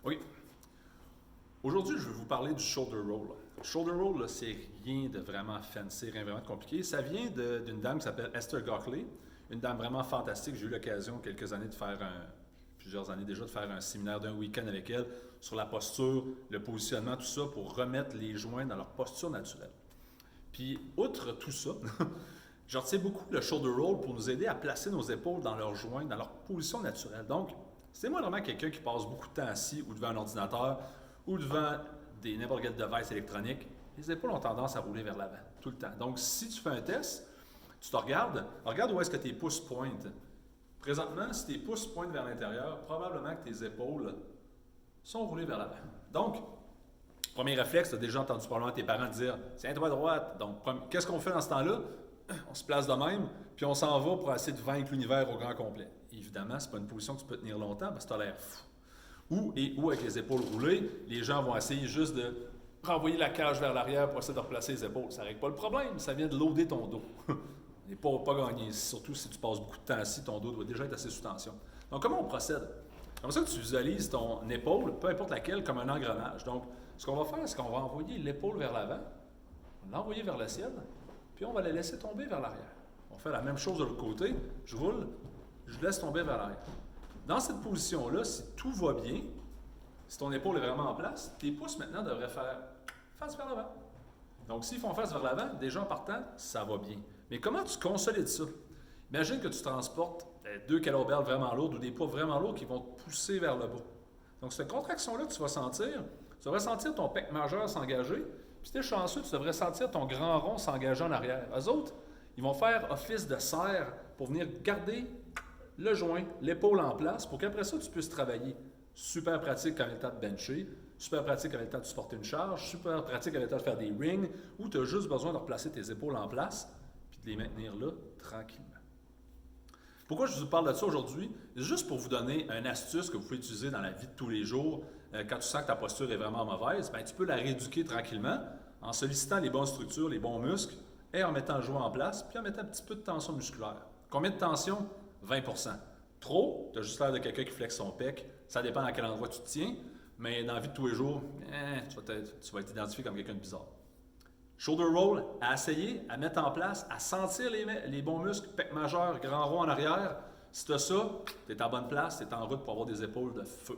Oui. Aujourd'hui, je vais vous parler du shoulder roll. Shoulder roll, là, c'est rien de vraiment fancy, rien vraiment de compliqué. Ça vient d'une dame qui s'appelle Esther Gockley, une dame vraiment fantastique. J'ai eu l'occasion, quelques années, plusieurs années déjà, de faire un séminaire d'un week-end avec elle sur la posture, le positionnement, tout ça, pour remettre les joints dans leur posture naturelle. Puis, outre tout ça, je retiens beaucoup le shoulder roll pour nous aider à placer nos épaules dans leurs joints, dans leur position naturelle. Donc, c'est moi vraiment quelqu'un qui passe beaucoup de temps assis ou devant un ordinateur ou devant n'importe quel device électronique, les épaules ont tendance à rouler vers l'avant tout le temps. Donc, si tu fais un test, tu te regarde où est-ce que tes pouces pointent. Présentement, si tes pouces pointent vers l'intérieur, probablement que tes épaules sont roulées vers l'avant. Donc, premier réflexe, tu as déjà entendu probablement tes parents te dire « Tiens-toi à droite ». Donc, qu'est-ce qu'on fait dans ce temps-là? On se place de même, puis on s'en va pour essayer de vaincre l'univers au grand complet. Évidemment, ce n'est pas une position que tu peux tenir longtemps parce que tu as l'air fou. Ou avec les épaules roulées, les gens vont essayer juste de renvoyer la cage vers l'arrière pour essayer de replacer les épaules. Ça ne règle pas le problème, ça vient de loader ton dos. On n'est pas gagné, surtout si tu passes beaucoup de temps assis, ton dos doit déjà être assez sous tension. Donc, comment on procède? Comme ça que tu visualises ton épaule, peu importe laquelle, comme un engrenage. Donc, ce qu'on va faire, c'est qu'on va envoyer l'épaule vers l'avant, on va l'envoyer vers le ciel, puis on va la laisser tomber vers l'arrière. On fait la même chose de l'autre côté. Je roule, je laisse tomber vers l'arrière. Dans cette position-là, si tout va bien, si ton épaule est vraiment en place, tes pouces maintenant devraient faire face vers l'avant. Donc, s'ils font face vers l'avant, déjà en partant, ça va bien. Mais comment tu consolides ça? Imagine que tu transportes 2 kettlebells vraiment lourdes ou des poids vraiment lourds qui vont te pousser vers le bas. Donc, cette contraction-là que tu devrais sentir ton pec majeur s'engager, puis si tu es chanceux, tu devrais sentir ton grand rond s'engager en arrière. Eux autres, ils vont faire office de serre pour venir garder le joint, l'épaule en place, pour qu'après ça, tu puisses travailler. Super pratique quand il est temps de bencher, super pratique quand il est temps de supporter une charge, super pratique quand il est temps de faire des rings, où tu as juste besoin de replacer tes épaules en place, puis de les maintenir là, tranquillement. Pourquoi je vous parle de ça aujourd'hui? Juste pour vous donner une astuce que vous pouvez utiliser dans la vie de tous les jours. Quand tu sens que ta posture est vraiment mauvaise, bien, tu peux la rééduquer tranquillement en sollicitant les bonnes structures, les bons muscles, et en mettant le joint en place, puis en mettant un petit peu de tension musculaire. Combien de tension? 20%. Trop, tu as juste l'air de quelqu'un qui flexe son pec. Ça dépend à quel endroit tu te tiens, mais dans la vie de tous les jours, tu vas être identifié comme quelqu'un de bizarre. Shoulder roll, à essayer, à mettre en place, à sentir les bons muscles, pec majeur, grand rond en arrière. Si tu as ça, tu es en bonne place, tu es en route pour avoir des épaules de feu.